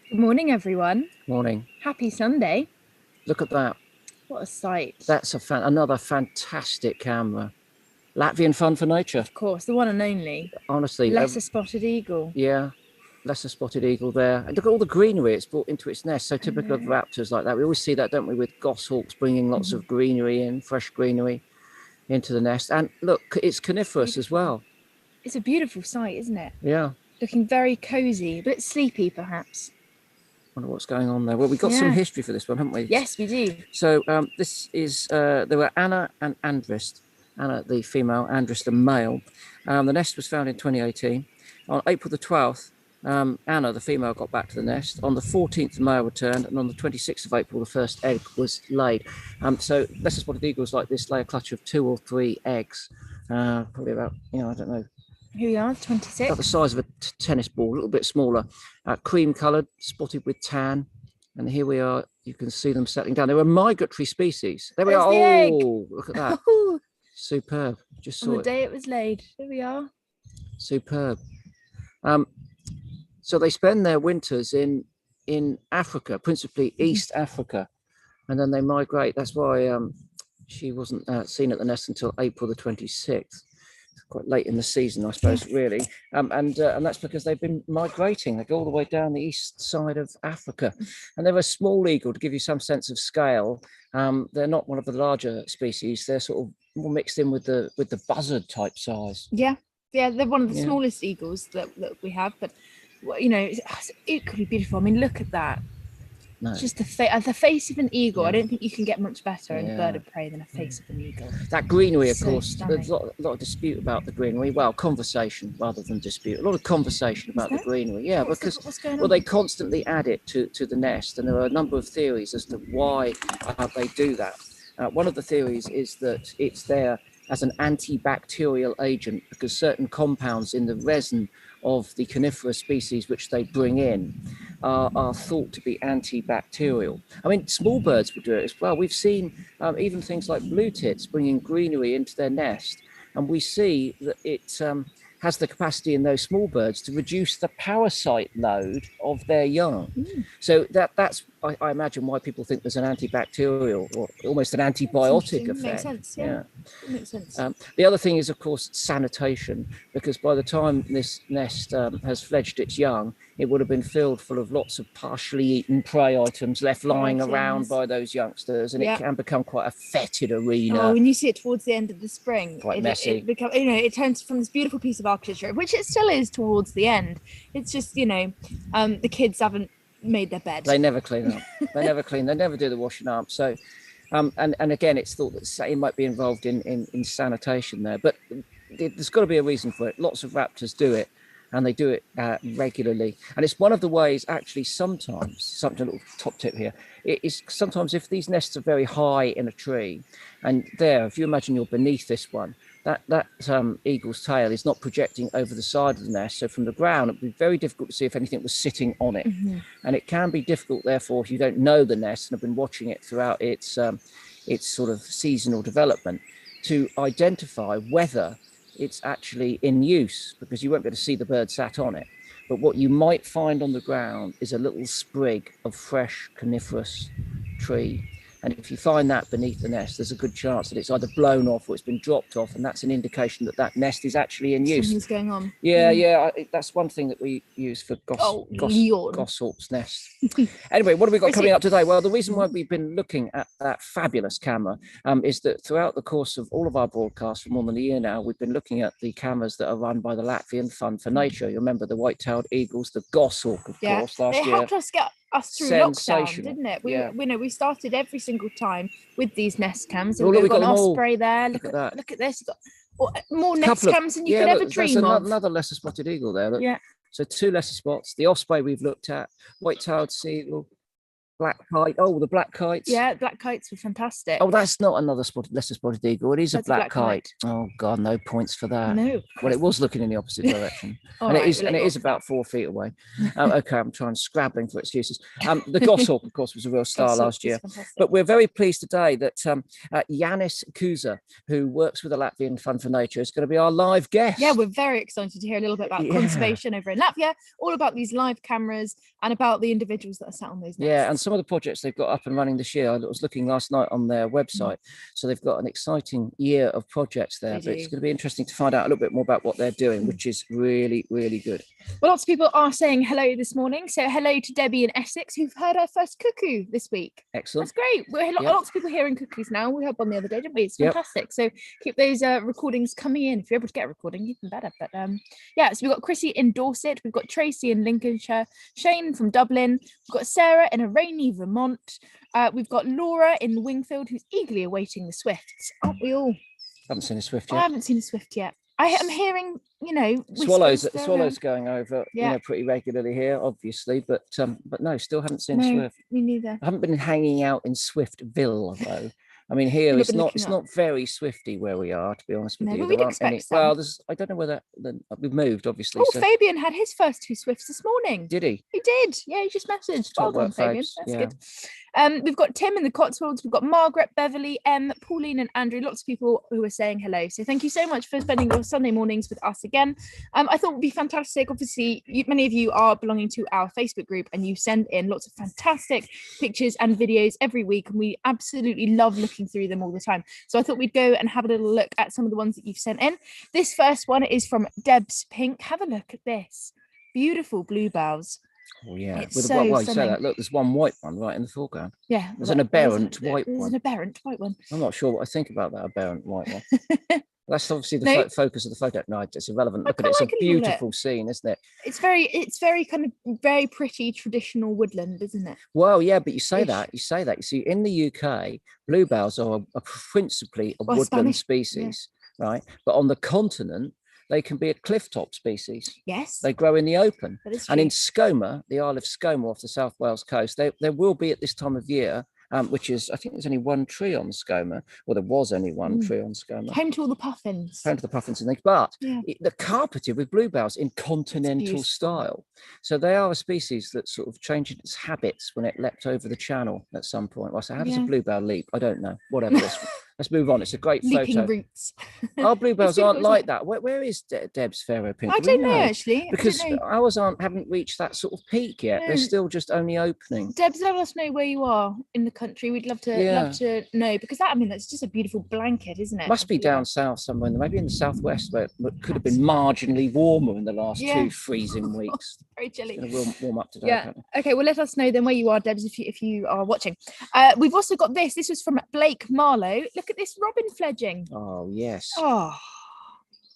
Good morning, everyone. Morning. Happy Sunday. Look at that. What a sight. That's another fantastic camera. Latvian Fun for Nature. Of course, the one and only. Honestly. Lesser spotted eagle. Yeah. Lesser spotted eagle there. And look at all the greenery it's brought into its nest. So typical of raptors like that. We always see that, don't we, with goshawks bringing lots of greenery in, fresh greenery into the nest. And look, it's coniferous as well. It's a beautiful sight, isn't it? Yeah. Looking very cozy, a bit sleepy, perhaps. Wonder what's going on there. Well, we've got some history for this one, haven't we? Yes, we do. So this is, there were Anna and Andrist. Anna, the female, Andrist, the male. The nest was found in 2018. On April the 12th, Anna, the female, got back to the nest. On the 14th, the male returned. And on the 26th of April, the first egg was laid. So lesser spotted eagles like this lay a clutch of 2 or 3 eggs. Probably about, I don't know. Here we are, 26. About the size of a tennis ball, a little bit smaller. Cream coloured, spotted with tan. And here we are. You can see them settling down. They were a migratory species. There we are. Oh, look at that. Superb. Just saw on the day it was laid. There we are. Superb. So they spend their winters in Africa, principally East Africa, and then they migrate. That's why she wasn't seen at the nest until April the 26th. Quite late in the season, I suppose, really. And that's because they've been migrating. They go all the way down the east side of Africa. And they're a small eagle, to give you some sense of scale. They're not one of the larger species. They're sort of more mixed in with the buzzard type size. Yeah, they're one of the smallest eagles that we have. But, it could be beautiful. I mean, look at that. No. Just the face of an eagle. I don't think you can get much better in a bird of prey than a face of an eagle. That greenery, of course, there's a lot of dispute about the greenery. Well, conversation rather than dispute. A lot of conversation about the greenery. Yeah, because they constantly add it to the nest, and there are a number of theories as to why they do that. One of the theories is that it's there as an antibacterial agent because certain compounds in the resin of the coniferous species which they bring in are thought to be antibacterial. I mean, small birds would do it as well. We've seen even things like blue tits bringing greenery into their nest, and we see that it has the capacity in those small birds to reduce the parasite load of their young. So that's, I imagine, why people think there's an antibacterial or almost an antibiotic effect. Makes sense, yeah. It makes sense. The other thing is, of course, sanitation, because by the time this nest has fledged its young, it would have been filled full of lots of partially eaten prey items left lying around by those youngsters, and it can become quite a fetid arena. Oh, when you see it towards the end of the spring, quite messy. It turns from this beautiful piece of architecture, which it still is towards the end. It's just, the kids haven't made their bed. They never clean up. They never do the washing up. So, and again, it's thought that it might be involved in sanitation there, but there's got to be a reason for it. Lots of raptors do it, and they do it regularly. And it's one of the ways, actually, sometimes, something, a little top tip here, it is sometimes if these nests are very high in a tree, and if you imagine you're beneath this one, that eagle's tail is not projecting over the side of the nest. So from the ground, it would be very difficult to see if anything was sitting on it. And it can be difficult, therefore, if you don't know the nest and have been watching it throughout its sort of seasonal development, to identify whether it's actually in use, because you won't be able to see the bird sat on it. But what you might find on the ground is a little sprig of fresh coniferous tree. And if you find that beneath the nest, there's a good chance that it's either blown off or it's been dropped off, and that's an indication that nest is actually in use. Something's going on. Yeah, that's one thing that we use for goshawk's nests. Anyway, what have we got coming up today? Well, the reason why we've been looking at that fabulous camera is that throughout the course of all of our broadcasts for more than a year now, we've been looking at the cameras that are run by the Latvian Fund for Nature. You remember the white-tailed eagles, the goshawk, of course, last year. They helped us get us through lockdown, didn't it? We started every single time with these nest cams, and we've got an osprey there. Look at this. You've got more nest cams than you could ever dream of. Another lesser spotted eagle there. So 2 lesser spots. The osprey we've looked at, white-tailed sea eagle, Black kite. Oh, the black kites. Yeah, black kites were fantastic. Oh, that's not another lesser spotted eagle. It is a black kite. Oh God, no points for that. No. Well, it was looking in the opposite direction, and Right, it is about 4 feet away. Okay, I'm scrabbling for excuses. The goshawk, of course, was a real star last year. But we're very pleased today that Jānis Ķuze, who works with the Latvian Fund for Nature, is going to be our live guest. Yeah, we're very excited to hear a little bit about conservation over in Latvia, all about these live cameras and about the individuals that are sat on those nests. Yeah, and some of the projects they've got up and running this year. I was looking last night on their website. So they've got an exciting year of projects there. But it's going to be interesting to find out a little bit more about what they're doing, which is really, really good. Well, lots of people are saying hello this morning. So hello to Debbie in Essex, who've heard our first cuckoo this week. Excellent. That's great. We're lots of people hearing cuckoos now. We had one the other day, didn't we? It's fantastic. So keep those recordings coming in. If you're able to get a recording, even better. But yeah, so we've got Chrissy in Dorset. We've got Tracy in Lincolnshire. Shane from Dublin. We've got Sarah in a rainy Vermont. We've got Laura in Wingfield, who's eagerly awaiting the swifts. Aren't we all? Haven't seen a swift yet. I haven't seen a swift yet. I am hearing, swallows going over, pretty regularly here, obviously, but no, still haven't seen swift. Me neither. I haven't been hanging out in Swiftville though. I mean, here it's not very swifty where we are, to be honest with you. But we'd expect some. Well, I don't know whether we've moved, obviously. Oh, so. Fabian had his first 2 swifts this morning. Did he? He did. Yeah, he just messaged. Well done, Fabian. That's good. We've got Tim in the Cotswolds. We've got Margaret, Beverly, Pauline and Andrew. Lots of people who are saying hello. So thank you so much for spending your Sunday mornings with us again. I thought it would be fantastic. Obviously, many of you are belonging to our Facebook group and you send in lots of fantastic pictures and videos every week. And we absolutely love looking through them all the time. So I thought we'd go and have a little look at some of the ones that you've sent in. This first one is from Debs Pink. Have a look at this. Beautiful bluebells. Oh yeah, you say that. Look, there's one white one right in the foreground. Yeah, there's an aberrant white one. There's an aberrant white one. I'm not sure what I think about that aberrant white one. That's obviously the focus of the photo. No, it's irrelevant. Look at it. It's a beautiful scene, isn't it? It's very kind of very pretty traditional woodland, isn't it? Well, yeah, but you say that. You see, in the UK, bluebells are principally a woodland species, right? But on the continent, they can be a cliff-top species. Yes. They grow in the open. And in Skoma, the Isle of Skoma off the South Wales coast, there will be at this time of year, which is, I think there's only one tree on Skoma, or there was only one tree on Skoma. Home to all the puffins. Home to the puffins and things. But they're carpeted with bluebells in continental style. So they are a species that sort of changed its habits when it leapt over the channel at some point. Well, so how does a bluebell leap? I don't know. Whatever. Let's move on. It's a great photo. Roots. Our bluebells aren't like that. Where is Debs Pharoah Pir? I don't know actually. Because ours haven't reached that sort of peak yet. They're still just only opening. Debs, let us know where you are in the country. We'd love to know, because that's just a beautiful blanket, isn't it? Must be down south somewhere, maybe in the southwest, where it could have been marginally warmer in the last 2 freezing weeks. Very chilly. It's going to warm up today. Yeah. Okay. Well, let us know then where you are, Debs, if you are watching. We've also got this. This was from Blake Marlow. Look at this robin fledging. Oh yes. Oh,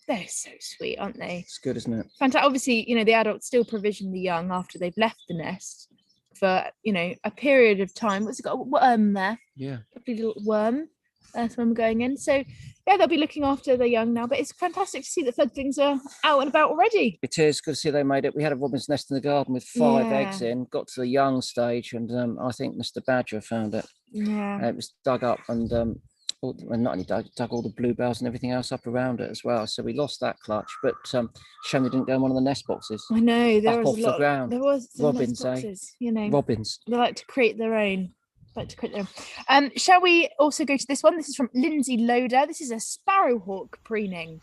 they're so sweet, aren't they? It's good, isn't it? Fantastic. Obviously, the adults still provision the young after they've left the nest for a period of time. What's it got? A worm there? Yeah. Lovely little worm. That's where I'm going in. So yeah, they'll be looking after the young now. But it's fantastic to see that fledglings are out and about already. It is good to see they made it. We had a robin's nest in the garden with 5 eggs in. Got to the young stage, and I think Mr. Badger found it. Yeah. It was dug up, and not only dug all the bluebells and everything else up around it as well. So we lost that clutch, but shame they didn't go in one of the nest boxes. I know, there up was off a lot. The ground. There was some robins, nest boxes, Robins. They like to create their own. Shall we also go to this one? This is from Lindsay Loader. This is a sparrowhawk preening.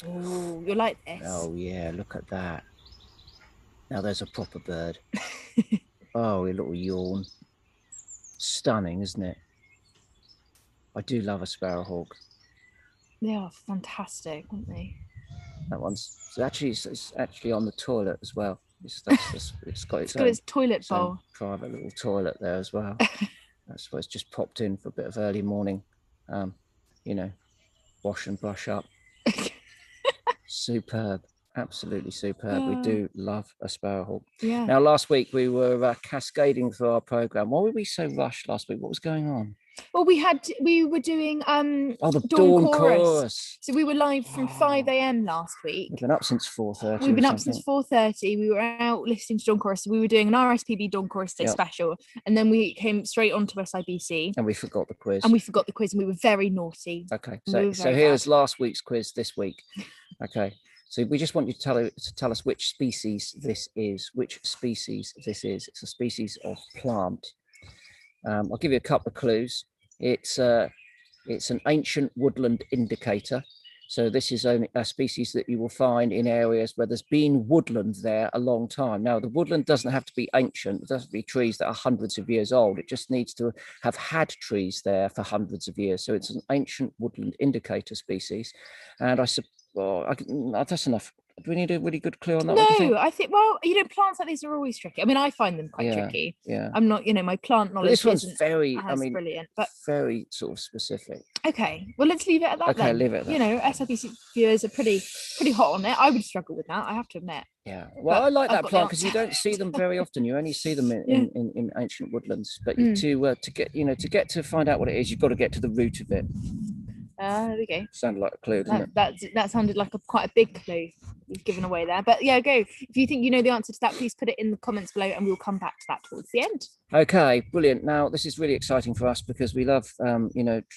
Oh, you'll like this. Oh yeah, look at that. Now there's a proper bird. Oh, a little yawn. Stunning, isn't it? I do love a sparrowhawk. They are fantastic, aren't they? That one's it's actually on the toilet as well. It's got its toilet bowl. Private little toilet there as well. That's why it's just popped in for a bit of early morning, wash and brush up. Superb, absolutely superb. We do love a sparrowhawk. Yeah. Now, last week we were cascading through our program. Why were we so rushed last week? What was going on? Well, we were doing the dawn chorus. chorus. So we were live from 5 a.m. last week. We've been up since 4:30. We've been up since 4:30. We were out listening to dawn chorus. We were doing an RSPB dawn chorus day special, and then we came straight onto SIBC. And we forgot the quiz. And we were very naughty. Okay, so here's last week's quiz this week. Okay. So we just want you to tell us which species this is. It's a species of plant. I'll give you a couple of clues. It's an ancient woodland indicator. So this is a species that you will find in areas where there's been woodland there a long time. Now, the woodland doesn't have to be ancient. It doesn't be trees that are hundreds of years old. It just needs to have had trees there for hundreds of years. So it's an ancient woodland indicator species. And that's enough. Do we need a really good clue on that? No, I think, plants like these are always tricky. I mean, I find them quite tricky. Yeah. I'm not, my plant knowledge. This one's brilliant, but very sort of specific. Okay, well, let's leave it at that. Okay, leave it at that. SIBC viewers are pretty hot on it. I would struggle with that, I have to admit. Yeah, well, I like that plant because you don't see them very often. You only see them in ancient woodlands. But to find out what it is, you've got to get to the root of it. There we go. Sounded like a clue, didn't it? That sounded like quite a big clue you've given away there. But yeah, go. If you think you know the answer to that, please put it in the comments below and we'll come back to that towards the end. Okay, brilliant. Now, this is really exciting for us because we love,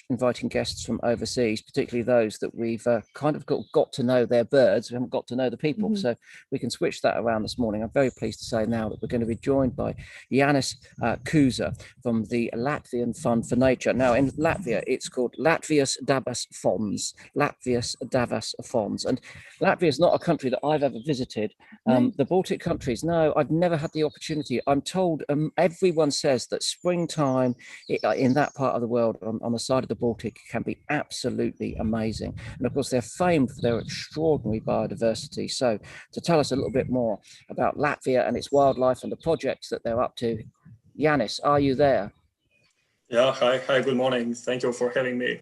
inviting guests from overseas, particularly those that we've kind of got to know their birds. We haven't got to know the people. Mm-hmm. So we can switch that around this morning. I'm very pleased to say now that we're going to be joined by Jānis Ķuze from the Latvian Fund for Nature. Now, in Latvia, it's called Latvijas Dabas Fonds. Latvijas Dabas Fonds. And Latvia is not a country that I've ever visited. The Baltic countries, no, I've never had the opportunity. I'm told everyone says that springtime in that part of the world on the side of the Baltic can be absolutely amazing. And of course, they're famed for their extraordinary biodiversity. So to tell us a little bit more about Latvia and its wildlife and the projects that they're up to, Jānis, are you there? Yeah, hi, good morning. Thank you for having me.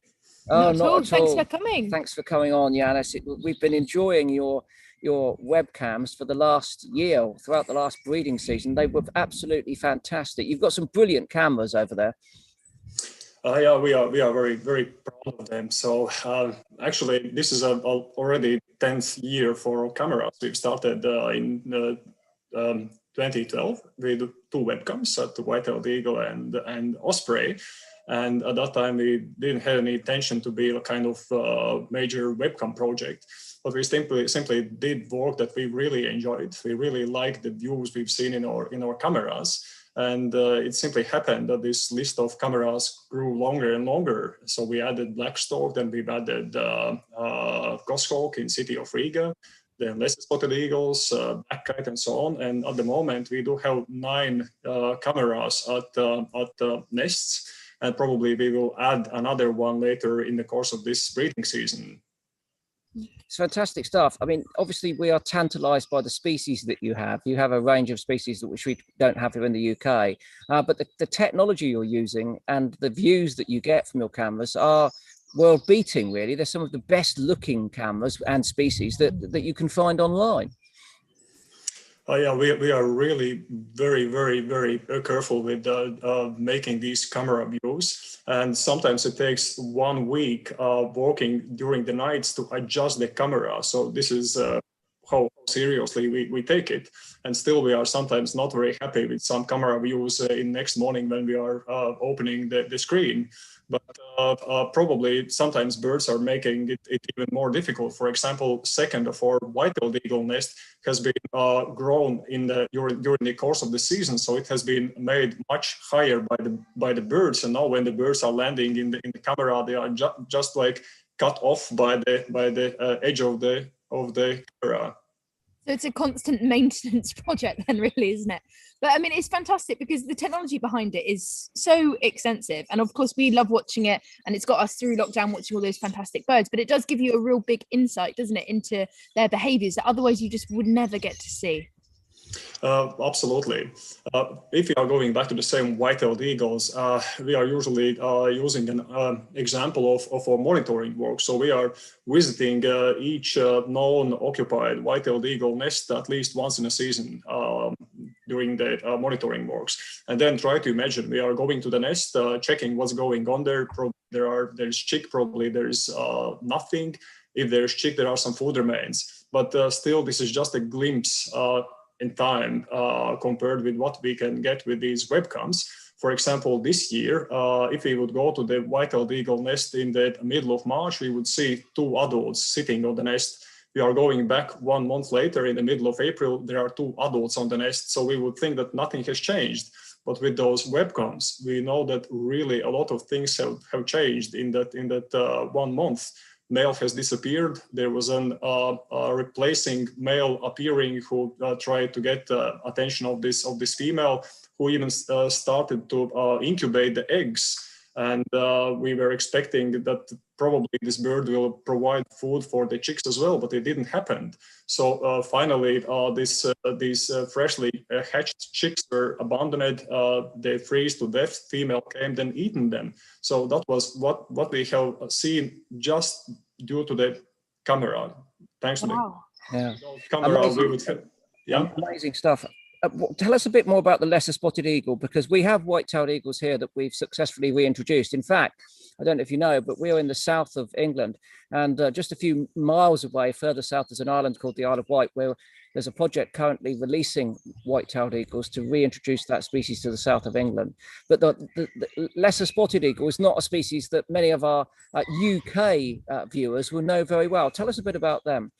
Oh, not at all. Thanks for coming. Thanks for coming on, Jānis. We've been enjoying your webcams for the last year, throughout the last breeding season. They were absolutely fantastic. You've got some brilliant cameras over there. Yeah, we are very, very proud of them. So actually, this is already 10th year for cameras. We've started in 2012 with 2 webcams at the White-tailed eagle and osprey. And at that time, we didn't have any intention to be a kind of major webcam project. But we simply did work that we really enjoyed. We really liked the views we've seen in our cameras. And it simply happened that this list of cameras grew longer and longer. So we added black-stalked, then we've added goshawk in city of Riga, then lesser spotted eagles, black kite, and so on. And at the moment, we do have 9 cameras at nests. And probably we will add another one later in the course of this breeding season. It's fantastic stuff. I mean, obviously, we are tantalized by the species that you have. You have a range of species which we don't have here in the UK. But the technology you're using and the views that you get from your cameras are world-beating, really. They're some of the best-looking cameras and species that you can find online. Yeah, we are really very, very, very careful with making these camera views. And sometimes it takes 1 week working during the nights to adjust the camera. So this is how seriously we take it. And still we are sometimes not very happy with some camera views in next morning when we are opening the screen. But probably sometimes birds are making it even more difficult. For example, second of our white-tailed eagle nest has been grown during the course of the season, so it has been made much higher by the birds. And now when the birds are landing in the camera, they are just like cut off by the edge of the camera. So it's a constant maintenance project then, really, isn't it? But I mean, it's fantastic because the technology behind it is so extensive. And of course, we love watching it, and it's got us through lockdown watching all those fantastic birds. But it does give you a real big insight, doesn't it, into their behaviors that otherwise you just would never get to see. Absolutely. If we are going back to the same white-tailed eagles, we are usually using an example of our monitoring work. So we are visiting each known occupied white-tailed eagle nest at least once in a season during the monitoring works. And then try to imagine we are going to the nest, checking what's going on there. There's chick, probably there's nothing. If there's chick, there are some food remains. But still, this is just a glimpse in time compared with what we can get with these webcams. For example, this year, if we would go to the white-tailed eagle nest in the middle of March, we would see 2 adults sitting on the nest. We are going back 1 month later in the middle of April, there are 2 adults on the nest. So we would think that nothing has changed. But with those webcams, we know that really a lot of things have changed in that 1 month. Male has disappeared. There was a replacing male appearing who tried to get attention of this female, who even started to incubate the eggs. And we were expecting that probably this bird will provide food for the chicks as well, but it didn't happen. So finally, these freshly hatched chicks were abandoned. They freeze to death. Female came, then eaten them. So that was what we have seen just due to the camera. Thanks to the camera, we would have. Yeah, amazing stuff. Tell us a bit more about the lesser spotted eagle, because we have white-tailed eagles here that we've successfully reintroduced. In fact, I don't know if you know, but we're in the south of England, and just a few miles away, further south, there's an island called the Isle of Wight, where there's a project currently releasing white-tailed eagles to reintroduce that species to the south of England. But the lesser spotted eagle is not a species that many of our UK viewers will know very well. Tell us a bit about them.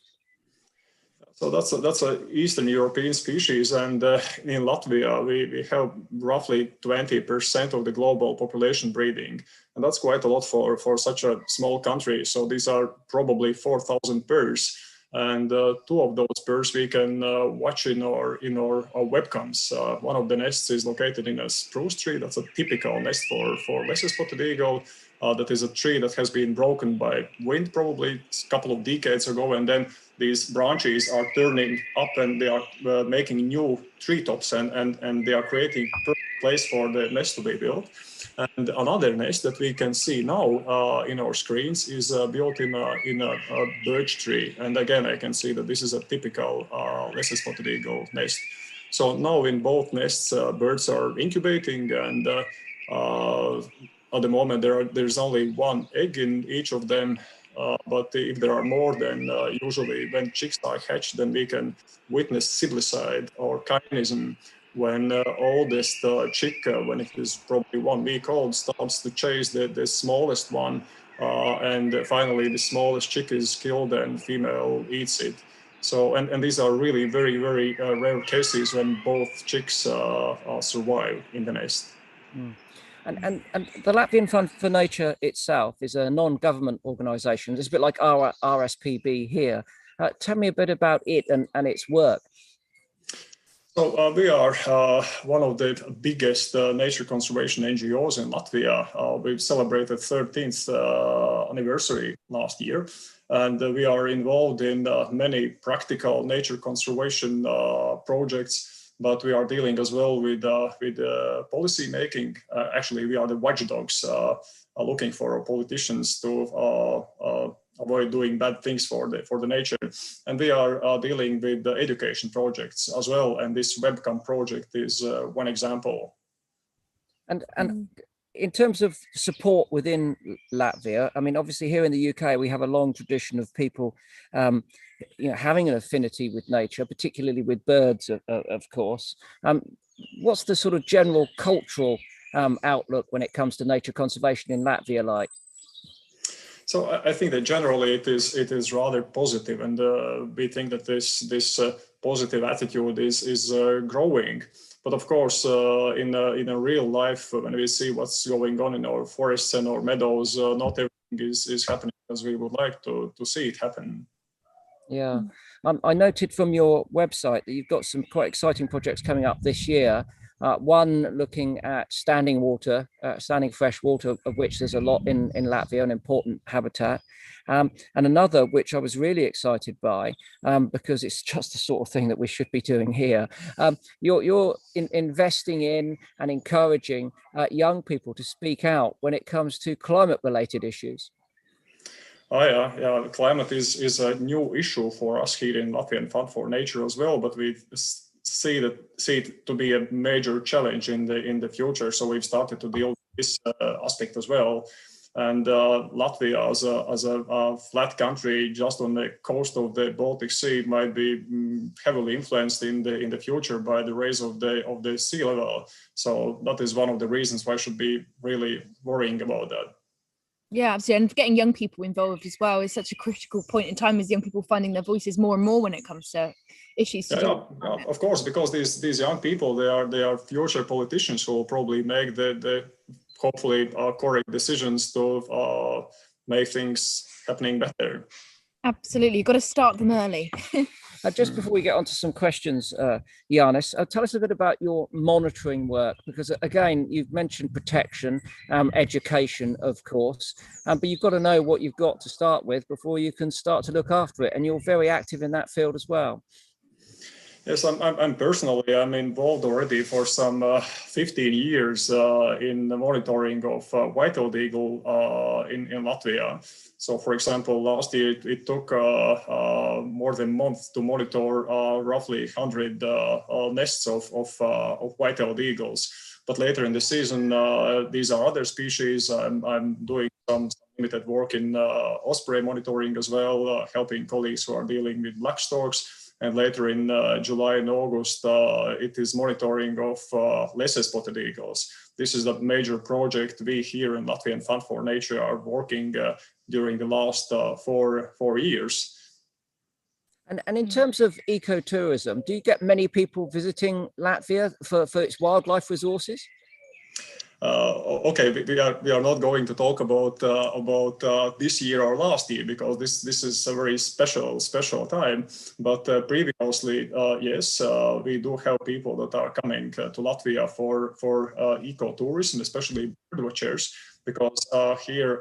So that's a Eastern European species, and in Latvia we have roughly 20% of the global population breeding, and that's quite a lot for such a small country. So these are probably 4,000 pairs, and 2 of those pairs we can watch in our webcams. One of the nests is located in a spruce tree. That's a typical nest for lesser spotted eagle. That is a tree that has been broken by wind probably a couple of decades ago, and then these branches are turning up and they are making new treetops, and they are creating a perfect place for the nest to be built. And another nest that we can see now in our screens is built in a birch tree. And again, I can see that this is a typical lesser spotted eagle nest. So now in both nests, birds are incubating, and at the moment there's only 1 egg in each of them. But if there are more, then usually when chicks are hatched, then we can witness siblicide or kinism, when oldest chick, when it is probably 1 week old, starts to chase the smallest one, and finally the smallest chick is killed and female eats it. So, and these are really very, very rare cases when both chicks survive in the nest. Mm. And the Latvian Fund for Nature itself is a non-government organisation. It's a bit like our RSPB here. Tell me a bit about it and its work. So we are one of the biggest nature conservation NGOs in Latvia. We've celebrated 13th anniversary last year, and we are involved in many practical nature conservation projects. But we are dealing as well with policy making. Actually, we are the watchdogs looking for politicians to avoid doing bad things for the nature. And we are dealing with the education projects as well. And this webcam project is one example. And in terms of support within Latvia, I mean, obviously here in the UK, we have a long tradition of people having an affinity with nature, particularly with birds, of course. What's the sort of general cultural outlook when it comes to nature conservation in Latvia like? So I think that generally it is rather positive, and we think that this positive attitude is growing. But of course, in a real life, when we see what's going on in our forests and our meadows, not everything is happening as we would like to see it happen. Yeah, I noted from your website that you've got some quite exciting projects coming up this year. One looking at standing water, standing fresh water, of which there's a lot in Latvia, an important habitat. And another, which I was really excited by, because it's just the sort of thing that we should be doing here. You're investing in and encouraging young people to speak out when it comes to climate-related issues. Oh yeah. Climate is a new issue for us here in Latvian Fund for Nature as well, but we see it to be a major challenge in the future. So we've started to deal with this aspect as well. And Latvia, as a flat country just on the coast of the Baltic Sea, might be heavily influenced in the future by the rise of the sea level. So that is one of the reasons why I should be really worrying about that. Yeah, absolutely. And getting young people involved as well is such a critical point in time, as young people finding their voices more and more when it comes to issues. Yeah, of course, because these young people, they are future politicians who will probably make the hopefully correct decisions to make things happening better. Absolutely, you've got to start them early. Just before we get on to some questions, Jānis, tell us a bit about your monitoring work, because again, you've mentioned protection, education, of course, but you've got to know what you've got to start with before you can start to look after it. And you're very active in that field as well. Yes, I'm personally, I'm involved already for some 15 years in the monitoring of white-tailed eagle in Latvia. So, for example, last year it took more than a month to monitor roughly 100 nests of white-tailed eagles. But later in the season, these are other species. I'm doing some limited work in osprey monitoring as well, helping colleagues who are dealing with black storks. And later in July and August, it is monitoring of lesser spotted eagles. This is a major project we here in Latvian Fund for Nature are working during the last 4 years. And in terms of ecotourism, do you get many people visiting Latvia for its wildlife resources? Okay, we are not going to talk about this year or last year, because this is a very special time. But previously, yes, we do have people that are coming to Latvia for ecotourism, especially birdwatchers, because here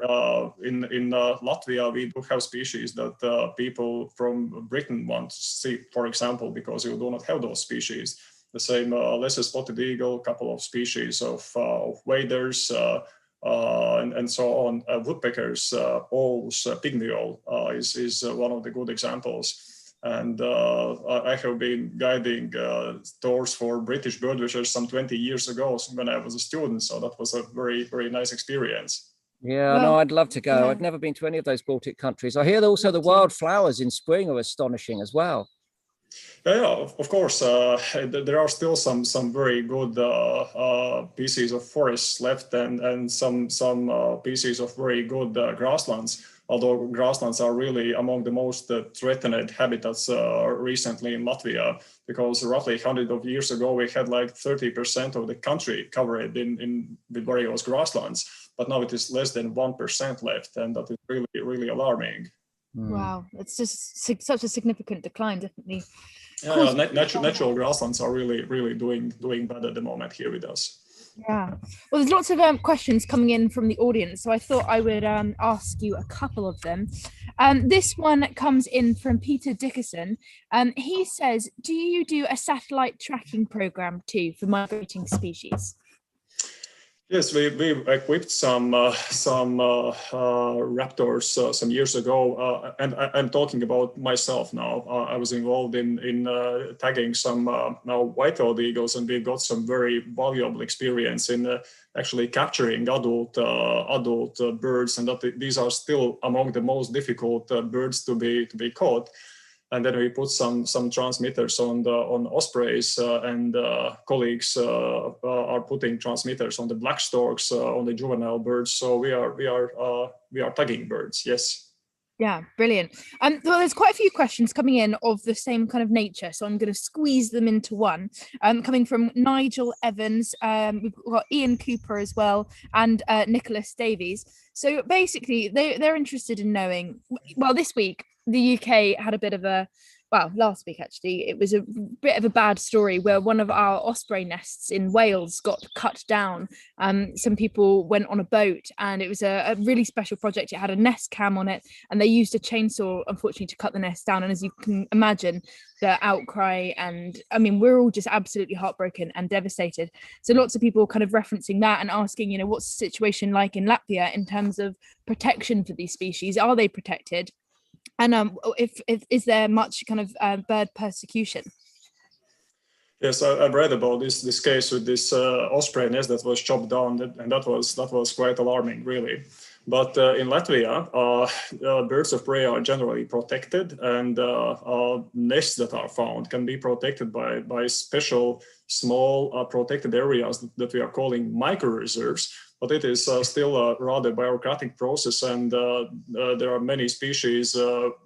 in Latvia we do have species that people from Britain want to see, for example, because you do not have those species. The same lesser spotted eagle, a couple of species of waders, and so on. Woodpeckers, owls, pygmy owl is one of the good examples. And I have been guiding tours for British birdwatchers some 20 years ago when I was a student. So that was a very, very nice experience. Yeah, no, I'd love to go. Yeah. I've never been to any of those Baltic countries. I hear that also the wildflowers in spring are astonishing as well. Yeah, of course. There are still some very good pieces of forests left, and some pieces of very good grasslands. Although grasslands are really among the most threatened habitats recently in Latvia, because roughly 100 years ago we had like 30% of the country covered in with various grasslands, but now it is less than 1% left, and that is really, really alarming. Wow, it's just such a significant decline, definitely. Yeah, natural grasslands are really doing bad at the moment here with us. Yeah, well, there's lots of questions coming in from the audience, so I thought I would ask you a couple of them. This one comes in from Peter Dickerson. He says, do you do a satellite tracking program too for migrating species? Yes, we equipped some raptors some years ago, and I'm talking about myself now. I was involved in tagging some now white-tailed eagles, and we got some very valuable experience in actually capturing adult birds, and that these are still among the most difficult birds to be caught. And then we put some transmitters on ospreys, and colleagues are putting transmitters on the black storks, on the juvenile birds. So we are tagging birds. Yes. Yeah, brilliant. Well, there's quite a few questions coming in of the same kind of nature, so I'm going to squeeze them into one. Coming from Nigel Evans, we've got Ian Cooper as well, and Nicholas Davies. So basically, they're interested in knowing. Well, this week the UK had a bit of a, well, last week actually, it was a bit of a bad story where one of our osprey nests in Wales got cut down. Some people went on a boat, and it was a really special project. It had a nest cam on it, and they used a chainsaw, unfortunately, to cut the nest down. And as you can imagine, the outcry, and I mean, we're all just absolutely heartbroken and devastated. So lots of people kind of referencing that and asking, you know, what's the situation like in Latvia in terms of protection for these species? Are they protected? And if is there much kind of bird persecution? Yes, I've read about this case with this osprey nest that was chopped down, and that was quite alarming, really. But in Latvia, birds of prey are generally protected, and nests that are found can be protected by special small protected areas that we are calling micro-reserves. But it is still a rather bureaucratic process, and there are many species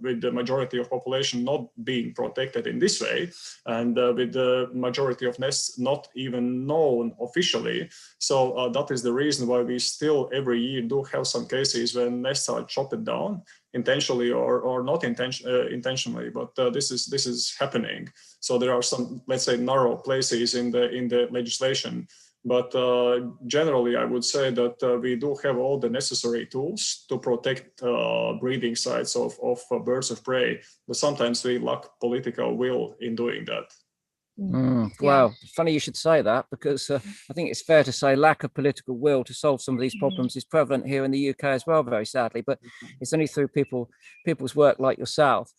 with the majority of population not being protected in this way, and with the majority of nests not even known officially. So that is the reason why we still every year do have some cases when nests are chopped down intentionally or not intentionally, but this is happening. So there are some, let's say, narrow places in the legislation. But generally, I would say that we do have all the necessary tools to protect breeding sites of birds of prey, but sometimes we lack political will in doing that. Wow, funny you should say that, because I think it's fair to say lack of political will to solve some of these problems is prevalent here in the UK as well, very sadly. But it's only through people's work like yourself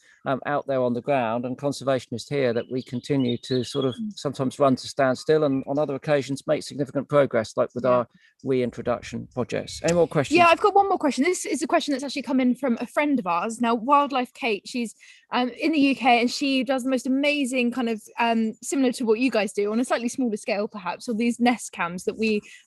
out there on the ground and conservationists here that we continue to sort of sometimes run to stand still, and on other occasions make significant progress, like with our reintroduction projects. Any more questions? Yeah, I've got one more question. This is a question that's actually come in from a friend of ours. Now, Wildlife Kate, she's in the UK, and she does the most amazing kind of similar to what you guys do on a slightly smaller scale, perhaps, or these nest cams that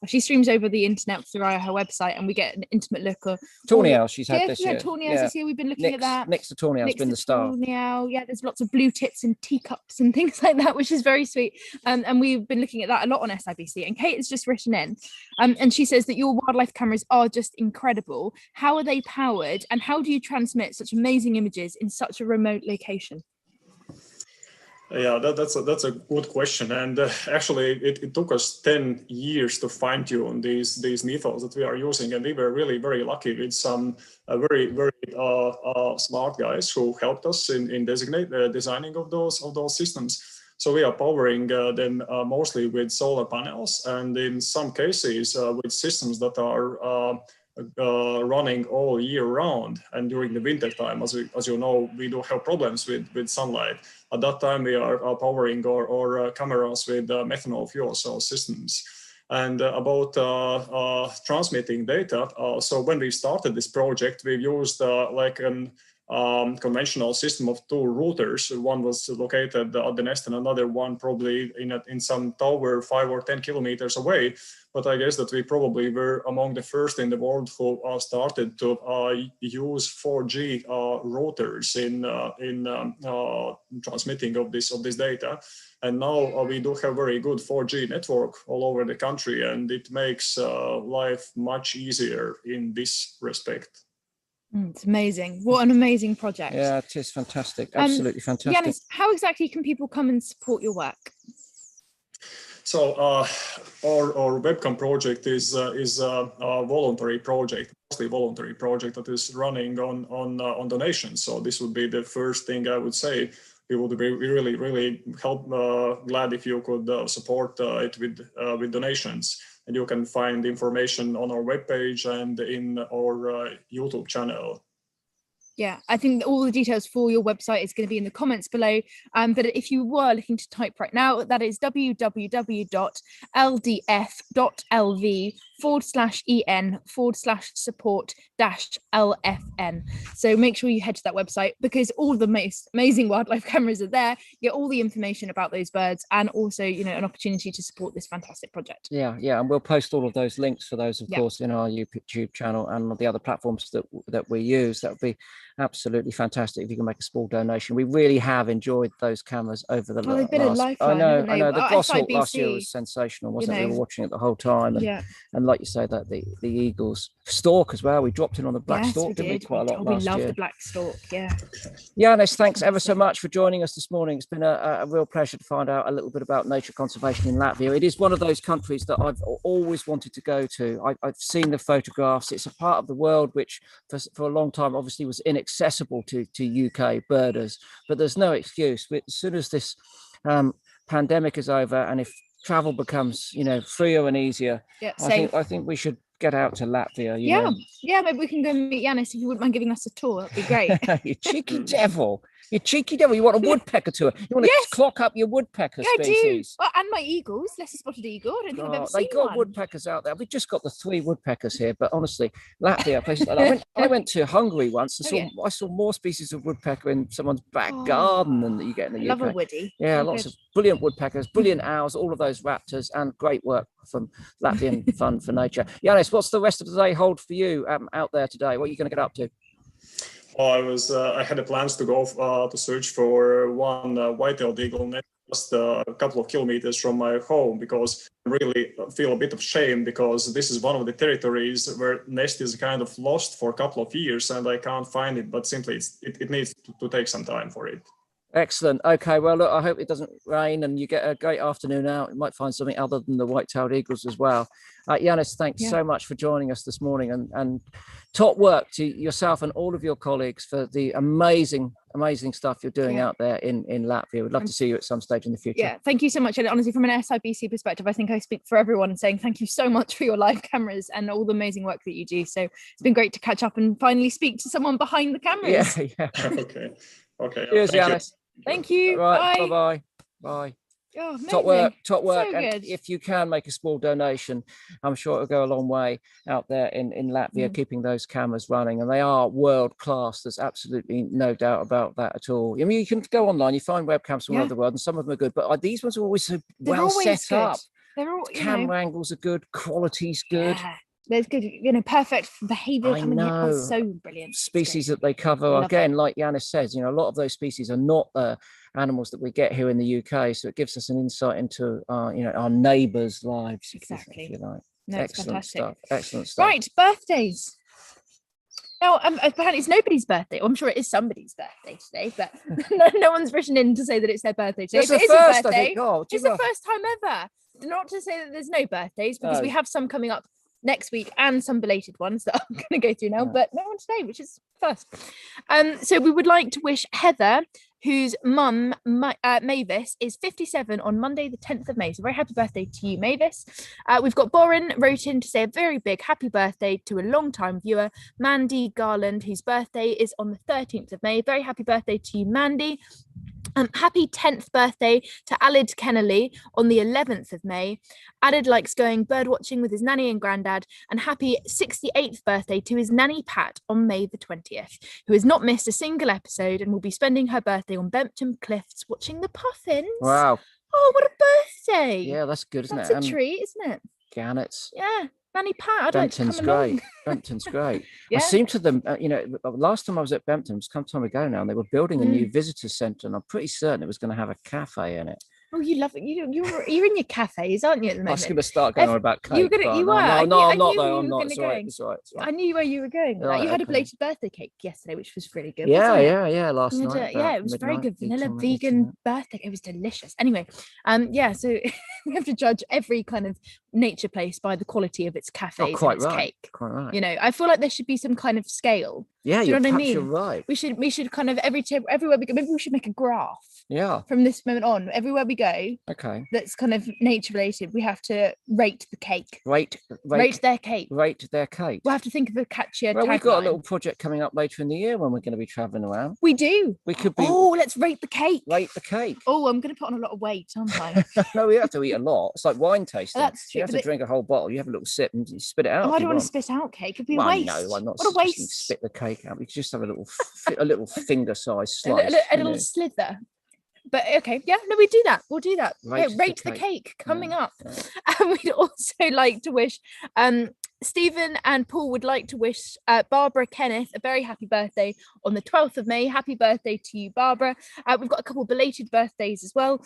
she streams over the internet through her website, and we get an intimate look of tawny owl she's had this year. Tawny owls this year. We've been looking at that. Next to tawny owl's been the star. Yeah, there's lots of blue tits and teacups and things like that, which is very sweet. And we've been looking at that a lot on SIBC. And Kate has just written in, and she says that your wildlife cameras are just incredible. How are they powered, and how do you transmit such amazing images in such a remote location? Yeah, that's a good question, and actually it took us 10 years to fine tune these methods that we are using, and we were really very lucky with some very smart guys who helped us in designing of those systems. So we are powering them mostly with solar panels, and in some cases with systems that are running all year round. And during the winter time, as you know, we do have problems with sunlight. At that time, we are powering our cameras with methanol fuel cell systems. And about transmitting data, so when we started this project, we used like an conventional system of two routers. One was located at the nest, and another one probably in some tower 5 or 10 kilometers away. But I guess that we probably were among the first in the world who started to use 4G routers in transmitting of this data. And now we do have very good 4G network all over the country, and it makes life much easier in this respect. It's amazing. What an amazing project. Yeah, it is fantastic. Absolutely fantastic. Jānis, how exactly can people come and support your work? So our webcam project is a voluntary project, mostly voluntary project that is running on donations. So this would be the first thing I would say. We would be really glad if you could support it with donations. And you can find information on our webpage and in our YouTube channel. Yeah, I think all the details for your website is going to be in the comments below. But if you were looking to type right now, that is www.ldf.lv/en/support-LFN. So make sure you head to that website, because all the most amazing wildlife cameras are there. You get all the information about those birds, and also, you know, an opportunity to support this fantastic project. Yeah, and we'll post all of those links for those, of course, in our YouTube channel and the other platforms that we use. That would be absolutely fantastic if you can make a small donation. We really have enjoyed those cameras over the they've been a lifeline, I know. The Goshawk SIBC, last year was sensational, wasn't it? We were watching it the whole time, and like you say, that the eagles, stork as well. We dropped in on the black stork, didn't we? Quite a lot last year. We love the black stork. Yeah. Jānis, thanks ever so much for joining us this morning. It's been a real pleasure to find out a little bit about nature conservation in Latvia. It is one of those countries that I've always wanted to go to. I've seen the photographs. It's a part of the world which for a long time obviously was inaccessible to UK birders, but there's no excuse. As soon as this pandemic is over, and if travel becomes, freer and easier, I think we should get out to Latvia. Yeah, maybe we can go meet Jānis if you wouldn't mind giving us a tour. That'd be great. You cheeky devil. You cheeky devil. You want a woodpecker tour. You want to clock up your woodpecker species. I do. And my eagles, lesser spotted eagle. I don't think I've ever seen They got one. woodpeckers out there. We've just got the 3 woodpeckers here, but honestly, Latvia, places like that. I went to Hungary once and I saw more species of woodpecker in someone's back garden than you get in the UK. Love a woody. Yeah, lots of brilliant woodpeckers, brilliant owls, all of those raptors, and great work from Latvian Fund for Nature. Jānis, what's the rest of the day hold for you out there today? What are you going to get up to? I had plans to go to search for one white-tailed eagle nest just a couple of kilometers from my home, because I really feel a bit of shame, because this is one of the territories where nest is kind of lost for a couple of years and I can't find it, but simply it needs to take some time for it. Excellent. Okay, well, look, I hope it doesn't rain and you get a great afternoon out. You might find something other than the white-tailed eagles as well. Jānis, thanks so much for joining us this morning, and top work to yourself and all of your colleagues for the amazing stuff you're doing out there in Latvia. We'd love to see you at some stage in the future. Yeah, thank you so much. And honestly, from an SIBC perspective, I think I speak for everyone saying thank you so much for your live cameras and all the amazing work that you do. So it's been great to catch up and finally speak to someone behind the cameras. Yeah. Okay. Cheers, Jānis. Thank you. Right, bye. Oh, top work. So And good. if you can make a small donation, I'm sure it'll go a long way out there in Latvia, keeping those cameras running. And they are world class. There's absolutely no doubt about that at all. I mean, you can go online, you find webcams from all over the world, and some of them are good, but these ones are always so well set up. They're all, camera angles are good, quality's good. Yeah. There's good, perfect behavior coming in. Oh, so brilliant. Species that they cover, again, like Jānis says, a lot of those species are not animals that we get here in the UK. So it gives us an insight into our neighbours' lives. Exactly. If you like. No, Excellent stuff. Right, birthdays. Now, apparently it's nobody's birthday. Well, I'm sure it is somebody's birthday today, but no one's written in to say that it's their birthday today. It's the first, I think. It's the first time ever. Not to say that there's no birthdays, because we have some coming up next week and some belated ones that I'm going to go through now, but no one today, which is first. So we would like to wish Heather, whose mum, Mavis, is 57 on Monday, the 10th of May. So very happy birthday to you, Mavis. We've got Boren wrote in to say a very big happy birthday to a long-time viewer, Mandy Garland, whose birthday is on the 13th of May. Very happy birthday to you, Mandy. Happy 10th birthday to Alid Kennelly on the 11th of May. Alid likes going bird watching with his nanny and granddad. And happy 68th birthday to his nanny Pat on May the 20th, who has not missed a single episode and will be spending her birthday on Bempton Cliffs watching the puffins. Wow. Oh, what a birthday. Yeah, that's good, isn't it? That's a treat, isn't it? Gannets. Yeah. Nanny Pat, I'd Bempton's like to come along. Bempton's great. I seem to them, last time I was at Bempton, it was some time ago now, and they were building a new visitor centre, and I'm pretty certain it was going to have a cafe in it. Oh, you love it. You're in your cafes, aren't you, at the moment? I was going to start going on about cake. You were. No, I'm not though. I'm not. It's all right. I knew where you were going. Right, you had a belated birthday cake yesterday, which was really good. Yeah. Last night. Yeah, it was very good. Vanilla vegan birthday. It was delicious. Anyway, so we have to judge every kind of nature place by the quality of its cafes and its cake. Quite right. I feel like there should be some kind of scale. Yeah, you know what I mean? You're right. We should kind of everywhere we go. Maybe we should make a graph. Yeah. From this moment on, everywhere we go. Okay. That's kind of nature related. We have to rate the cake. Rate their cake. Rate their cake. We'll have to think of a catchier. Well, we've got a little project coming up later in the year when we're going to be traveling around. We do. We could be. Oh, let's rate the cake. Rate the cake. Oh, I'm going to put on a lot of weight, aren't I? No, we have to eat a lot. It's like wine tasting. That's true. You have to drink a whole bottle. You have a little sip and you spit it out. Oh, I don't want to spit out cake. It'd be a waste. No, I'm not. What a waste. Spit the cake out. We could just have a little finger-sized slice. A little slither. But okay, we do that. We'll do that. Rate the cake coming up. And we'd also like to wish Stephen and Paul would like to wish Barbara Kenneth a very happy birthday on the 12th of May. Happy birthday to you, Barbara. We've got a couple of belated birthdays as well.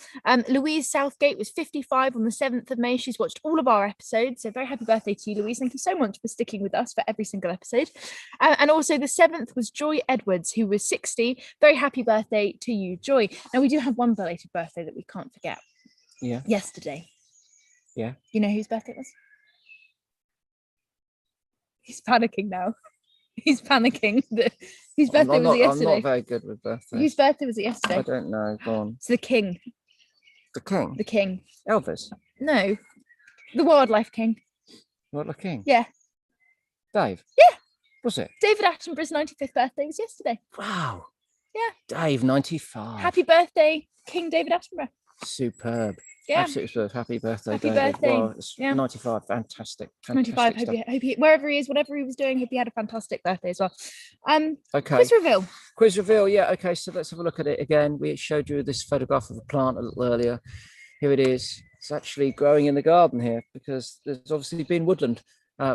Louise Southgate was 55 on the 7th of May. She's watched all of our episodes. So very happy birthday to you, Louise. Thank you so much for sticking with us for every single episode. And also the 7th was Joy Edwards, who was 60. Very happy birthday to you, Joy. Now we do have one belated birthday that we can't forget. Yeah. Yesterday. Yeah. You know whose birthday it was? He's panicking now. He's panicking. Whose birthday was it yesterday? I'm not very good with birthdays. Whose birthday was it yesterday? I don't know. Go on. It's the King. The King? The King. Elvis? No. The Wildlife King. Wildlife King? Yeah. Dave? Yeah. Was it? David Attenborough's 95th birthday was yesterday. Wow. Yeah. Dave, 95. Happy birthday, King David Attenborough. Superb. Yeah. Absolutely superb. Happy birthday, Happy David. birthday. Well, it's 95. Fantastic. 95. Hope he, wherever he is, whatever he was doing, hope he had a fantastic birthday as well. Okay. Quiz reveal. Quiz reveal. Yeah. Okay. So let's have a look at it again. We showed you this photograph of a plant a little earlier. Here it is. It's actually growing in the garden here because there's obviously been woodland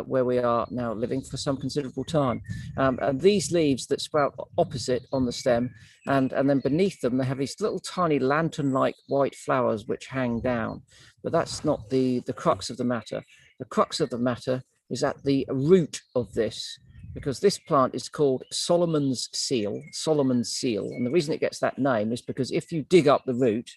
where we are now living for some considerable time. And these leaves that sprout opposite on the stem, and then beneath them, they have these little tiny lantern-like white flowers which hang down. But that's not the crux of the matter. The crux of the matter is at the root of this, because this plant is called Solomon's seal. And the reason it gets that name is because if you dig up the root,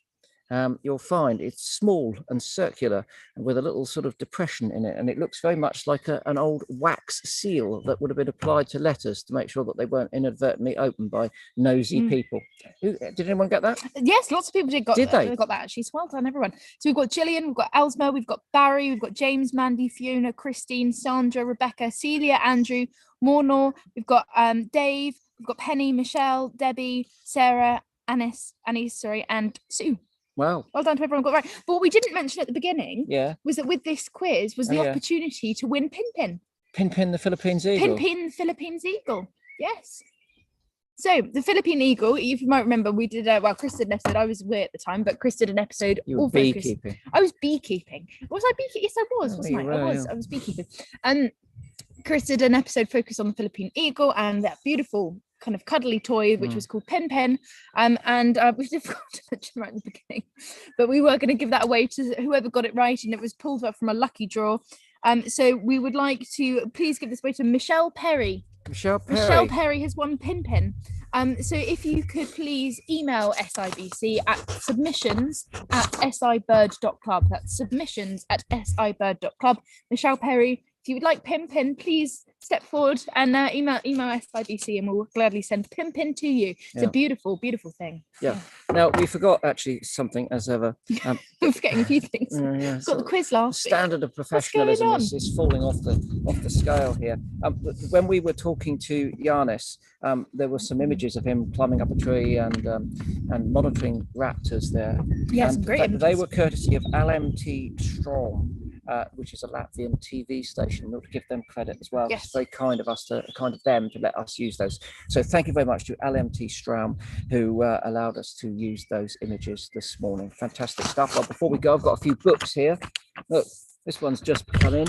you'll find it's small and circular and with a little sort of depression in it, and it looks very much like an old wax seal that would have been applied to letters to make sure that they weren't inadvertently opened by nosy people. Did anyone get that? Yes, lots of people did got that actually. So well done, everyone. So we've got Gillian, we've got Elsmer, we've got Barry, we've got James, Mandy, Fiona, Christine, Sandra, Rebecca, Celia, Andrew, Mornor, we've got Dave, we've got Penny, Michelle, Debbie, Sarah, Anise, and Sue. Wow. Well done to everyone got right. But what we didn't mention at the beginning was that with this quiz was the opportunity to win Pin. Pin the Philippines Eagle. Pin Philippines Eagle. Yes. So the Philippine Eagle, if you might remember, we did Chris did an episode. I was away at the time, but Chris did an episode. You were beekeeping. I was beekeeping. Was I beekeeping? Yes, I was, wasn't I? I was beekeeping. And Chris did an episode focused on the Philippine Eagle and that beautiful kind of cuddly toy which was called Pin. And we forgot to mention right in the beginning, but we were going to give that away to whoever got it right, and it was pulled up from a lucky draw. So we would like to please give this away to Michelle Perry. Michelle Perry has won Pin. So if you could please email SIBC at submissions@sibird.club. That's submissions@sibird.club. Michelle Perry, if you would like Pin, please step forward and email SIBC, and we'll gladly send Pin to you. It's a beautiful, beautiful thing. Yeah. Now we forgot actually something as ever. We're forgetting a few things. Got the quiz last. Standard of professionalism is falling off the scale here. When we were talking to Jānis, there were some images of him climbing up a tree and monitoring raptors there. Yes, great images. They were courtesy of LMT Strom, which is a Latvian TV station. We ought to give them credit as well. Yes. It's very kind of them to let us use those. So thank you very much to LMT Strom, who allowed us to use those images this morning. Fantastic stuff. Well, before we go, I've got a few books here. Look, this one's just come in.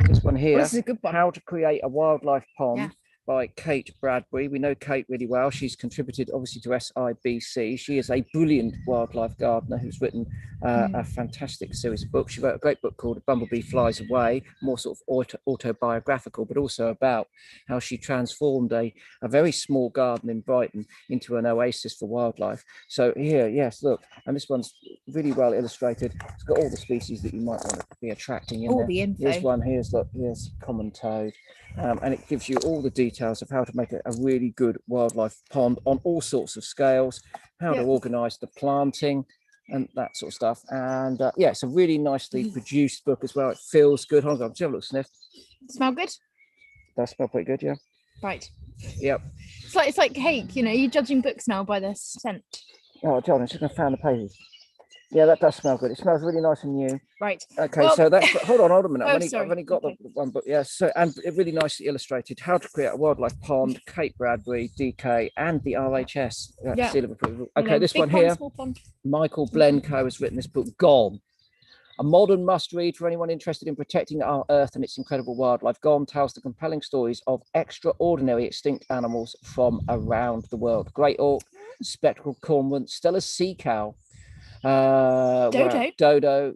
This one here, this is a good one. How to Create a Wildlife Pond. By Kate Bradbury. We know Kate really well. She's contributed obviously to SIBC. She is a brilliant wildlife gardener who's written a fantastic series of books. She wrote a great book called A Bumblebee Flies Away, more sort of autobiographical, but also about how she transformed a very small garden in Brighton into an oasis for wildlife. So here, yes, look, and this one's really well illustrated. It's got all the species that you might want to be attracting in all there. The info. Here's one, here's common toad. And it gives you all the details of how to make a really good wildlife pond on all sorts of scales, how to organise the planting and that sort of stuff. And it's a really nicely produced book as well. It feels good. Hold on, just have a look, sniff. Smell good? That smell pretty good, yeah. Right. Yep. It's like cake, you're judging books now by their scent. Oh, John, I'm just going to fan the pages. Yeah, that does smell good. It smells really nice and new. Right. Okay, so that's hold on a minute. I've sorry. only got the one book. Yeah, so and it really nicely illustrated How to Create a Wildlife Pond, Kate Bradbury, DK, and the RHS seal of approval. Okay, this one here. Michael Blencoe has written this book, Gone. A modern must-read for anyone interested in protecting our Earth and its incredible wildlife. Gone tells the compelling stories of extraordinary extinct animals from around the world. Great auk, spectacled cormorant, Stella's sea cow, Dodo,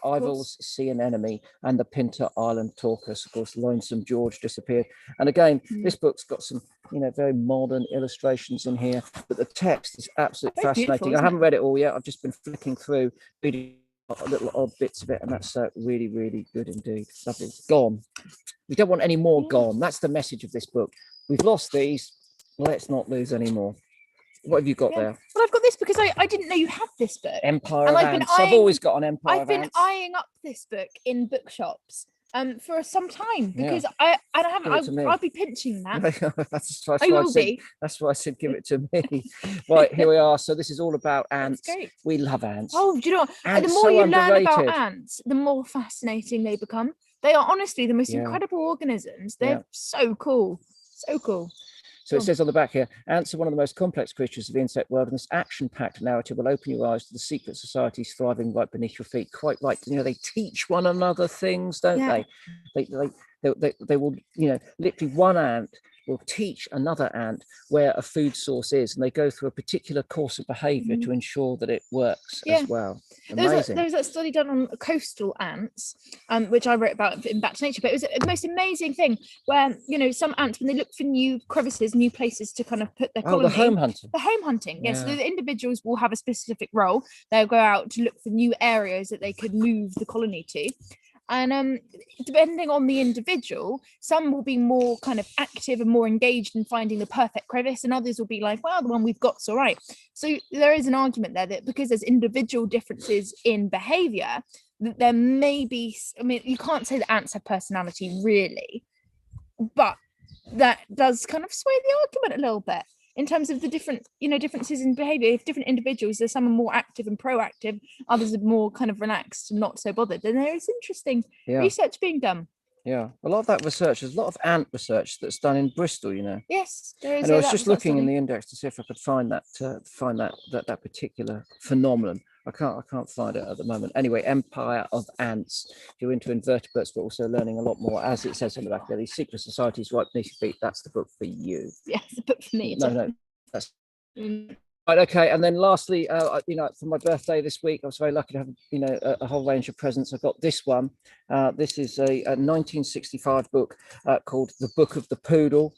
Ival's sea anemone, and the Pinta Island tortoise. Of course, Lonesome George disappeared. And again, this book's got some, very modern illustrations in here, but the text is absolutely fascinating. I haven't read it all yet. I've just been flicking through, reading little odd bits of it, and that's really, really good indeed. Lovely. Gone. We don't want any more gone. That's the message of this book. We've lost these. Let's not lose any more. What have you got there? Well, I've got this because I didn't know you had this book. Empire of Ants. I've always got an Empire of Ants. I've been eyeing up this book in bookshops for some time, because I'll be pinching that. That's why I said give it to me. Right, here we are. So this is all about ants. We love ants. Oh, do you know what? The more you learn about ants, the more fascinating they become. They are honestly the most incredible organisms. They're so cool. So cool. So it says on the back here, ants are one of the most complex creatures of the insect world, and this action-packed narrative will open your eyes to the secret societies thriving right beneath your feet. Quite right. You know, they teach one another things, don't they? They will, you know, literally one ant will teach another ant where a food source is, and they go through a particular course of behavior to ensure that it works as well. Amazing. There was that study done on coastal ants, which I wrote about in Back to Nature, but it was the most amazing thing where, you know, some ants, when they look for new crevices, new places to kind of put their colony. The home hunting. The home hunting, yes. So the individuals will have a specific role. They'll go out to look for new areas that they could move the colony to. And depending on the individual, some will be more kind of active and more engaged in finding the perfect crevice, and others will be like, well, the one we've got's all right. So there is an argument there that because there's individual differences in behavior, that there may be, I mean, you can't say that ants have personality really, but that does kind of sway the argument a little bit in terms of the different, you know, differences in behavior. If different individuals, there's some are more active and proactive, others are more kind of relaxed and not so bothered, then there is interesting research being done. Yeah, a lot of that research, there's a lot of ant research that's done in Bristol, you know. Yes, there is. And I was just looking in the index to see if I could find that particular phenomenon. I can't find it at the moment. Anyway, Empire of Ants. If you're into invertebrates, but also learning a lot more, as it says on the back there, these secret societies right beneath your feet. That's the book for you. Yeah, it's a book for me. No, that's right. Okay, and then lastly, you know, for my birthday this week, I was very lucky to have, you know, a whole range of presents. I got this one. This is a 1965 book called The Book of the Poodle.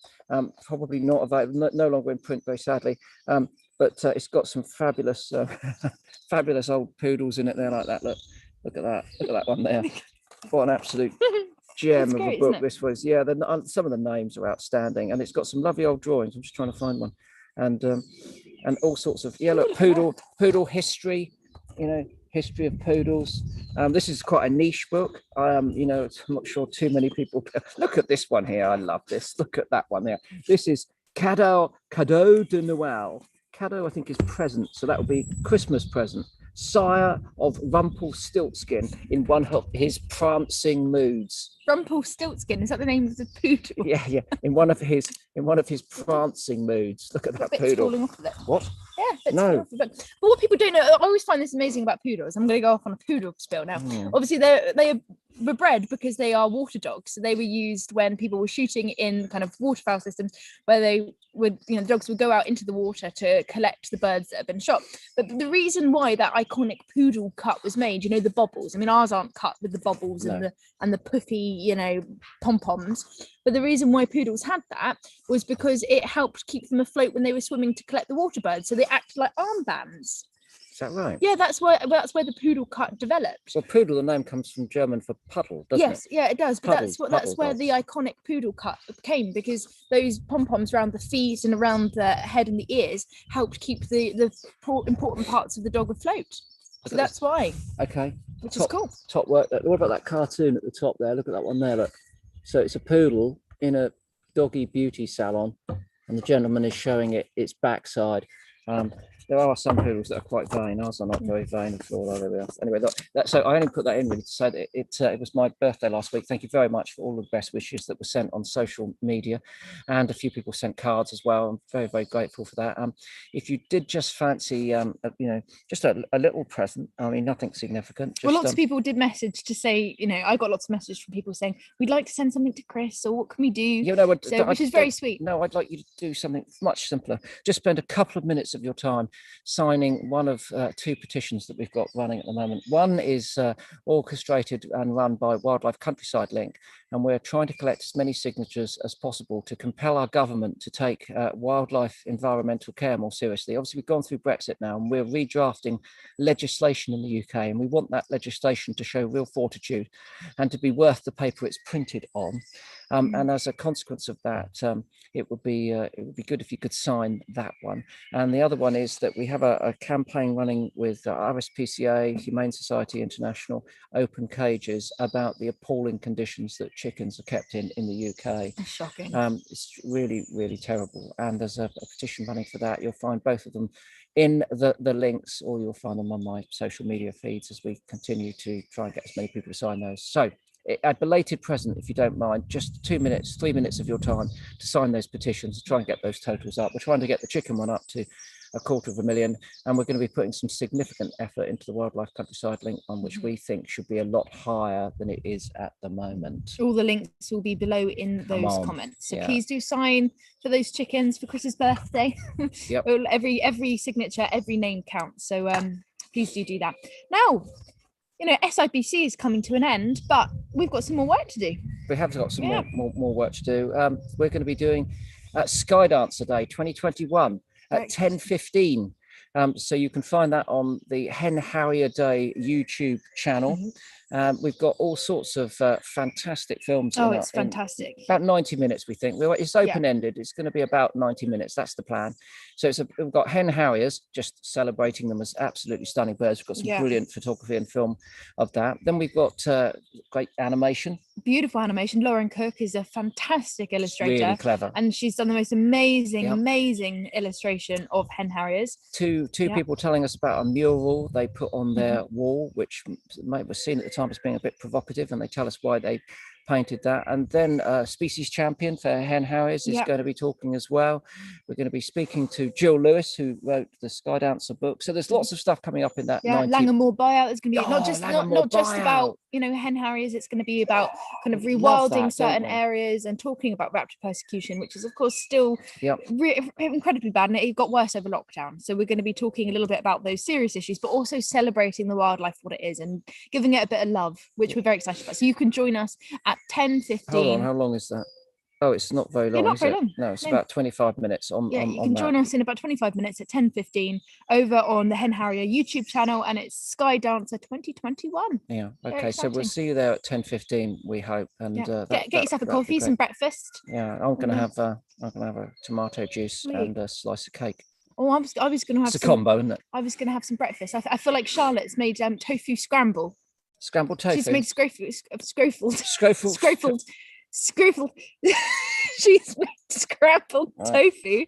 Probably not available, no longer in print, very sadly. But it's got some fabulous, fabulous old poodles in it there like that. Look at that. Look at that one there. What an absolute gem of a book this was. Yeah, some of the names are outstanding, and it's got some lovely old drawings. I'm just trying to find one, and all sorts of look, poodle history. You know, history of poodles. This is quite a niche book. You know, I'm not sure too many people. Look at this one here. I love this. Look at that one there. This is Cadeau de Noël. Cadeau, I think, is present, so that will be Christmas present. Sire of Rumpelstiltskin in one of his prancing moods. Rumpelstiltskin, is that the name of the poodle? Yeah. In one of his prancing moods. Look at that poodle. Falling off of it. What? Yeah, no. But what people don't know, I always find this amazing about poodles. I'm going to go off on a poodle spiel now. Obviously, they were bred because they are water dogs. So they were used when people were shooting in kind of waterfowl systems, where they would, you know, the dogs would go out into the water to collect the birds that have been shot. But the reason why that iconic poodle cut was made, you know, the bobbles. I mean, ours aren't cut with the bobbles and the puffy, you know, pom-poms. But the reason why poodles had that was because it helped keep them afloat when they were swimming to collect the water birds. So they acted like armbands. Is that right? Yeah, that's where the poodle cut developed. So poodle, the name comes from German for puddle, doesn't it? Yes, yeah, it does. But that's where the iconic poodle cut came, because those pom-poms around the feet and around the head and the ears helped keep the important parts of the dog afloat. So that's why. Okay. Which is cool. Top work. What about that cartoon at the top there? Look at that one there. Look. So it's a poodle in a doggy beauty salon, and the gentleman is showing it its backside. There are some poodles that are quite vain. Ours are not very vain at all. There we are. Anyway, so I only put that in really to say that it was my birthday last week. Thank you very much for all the best wishes that were sent on social media, and a few people sent cards as well. I'm very, very grateful for that. If you did just fancy, you know, just a little present, I mean, nothing significant. Just, well, lots of people did message to say, you know, I got lots of messages from people saying, we'd like to send something to Chris, or what can we do? You know, which is very sweet. No, I'd like you to do something much simpler. Just spend a couple of minutes of your time signing one of two petitions that we've got running at the moment. One is orchestrated and run by Wildlife Countryside Link, and we're trying to collect as many signatures as possible to compel our government to take wildlife environmental care more seriously. Obviously, we've gone through Brexit now, and we're redrafting legislation in the UK, and we want that legislation to show real fortitude and to be worth the paper it's printed on. And as a consequence of that, it would be good if you could sign that one. And the other one is that we have a campaign running with RSPCA, Humane Society International, Open Cages, about the appalling conditions that chickens are kept in the UK. That's shocking. It's really, really terrible. And there's a petition running for that. You'll find both of them in the links, or you'll find them on my social media feeds as we continue to try and get as many people to sign those. So a belated present, if you don't mind, just 2 minutes, 3 minutes of your time to sign those petitions, to try and get those totals up. We're trying to get the chicken one up to 250,000, and we're going to be putting some significant effort into the Wildlife Countryside link one, which we think should be a lot higher than it is at the moment. All the links will be below in those comments, so please do sign for those chickens for Chris's birthday. Yep. Every signature, every name counts, so please do that. Now, you know, SIBC is coming to an end, but we've got some more work to do. We have got some more work to do. We're going to be doing Skydancer Day 2021 at 10:15. So you can find that on the Hen Harrier Day YouTube channel. We've got all sorts of fantastic films. Oh, it's fantastic. About 90 minutes, we think. It's open-ended. It's going to be about 90 minutes. That's the plan. So we've got hen harriers, just celebrating them as absolutely stunning birds. We've got some brilliant photography and film of that. Then we've got great animation. Beautiful animation. Lauren Cook is a fantastic illustrator. Really clever. And she's done the most amazing illustration of hen harriers. Two people telling us about a mural they put on their wall, which was seen at the time as being a bit provocative, and they tell us why they painted that. And then species champion for hen harriers is going to be talking as well. We're going to be speaking to Jill Lewis, who wrote the Skydancer book. So there's lots of stuff coming up in that. Langham buyout is going to be not just about, you know, hen harriers. It's going to be about kind of rewilding certain areas and talking about raptor persecution, which is of course still incredibly bad, and it got worse over lockdown. So we're going to be talking a little bit about those serious issues, but also celebrating the wildlife for what it is and giving it a bit of love, which we're very excited about. So you can join us at 10:15. Hold on, how long is that? Oh, it's not very long. Not very long. No, it's about 25 minutes on. You can join us in about 25 minutes at 10:15 over on the Hen Harrier YouTube channel, and it's Skydancer 2021. Yeah. Okay. So we'll see you there at 10:15. We hope. And get yourself a coffee, some breakfast. Yeah, I'm gonna have a tomato juice and a slice of cake. Oh, I was going to have. It's a combo, isn't it? I was going to have some breakfast. I feel like Charlotte's made tofu scramble. Scrambled tofu. She's made scrofled. She's made scrambled tofu,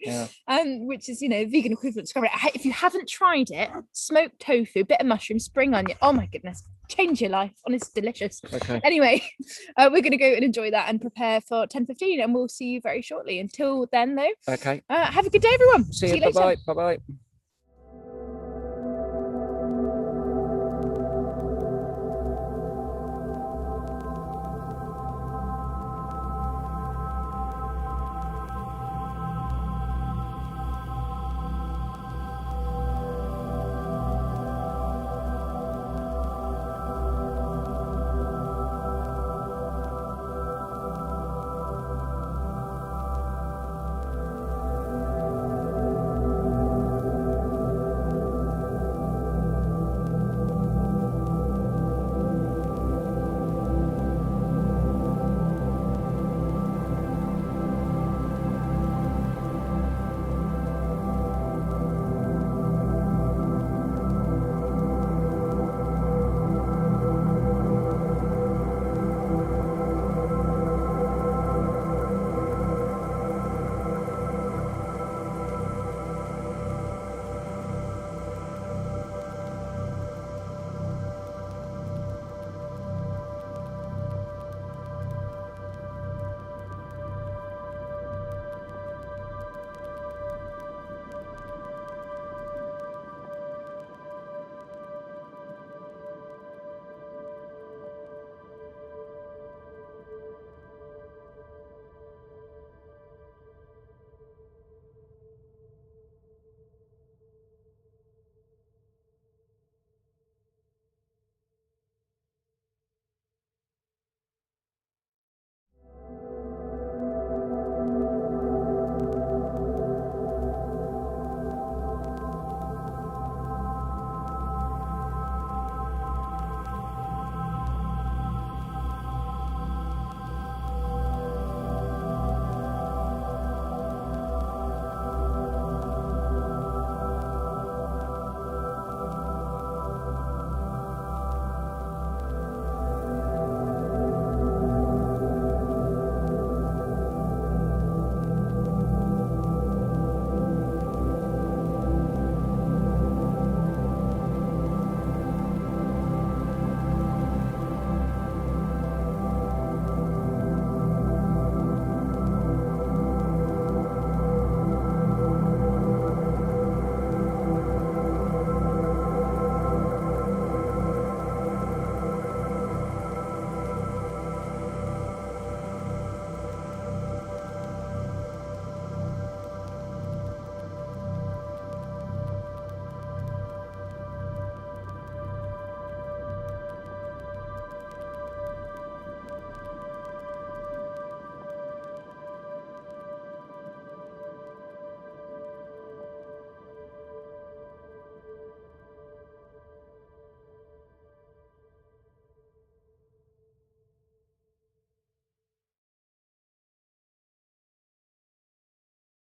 which is, you know, vegan equivalent to scrambled. If you haven't tried it, smoked tofu, bit of mushroom, spring onion. Oh my goodness, change your life. Honestly, delicious. Okay. Anyway, we're going to go and enjoy that and prepare for 10:15, and we'll see you very shortly. Until then, though. Okay. Have a good day, everyone. See you later. Bye bye.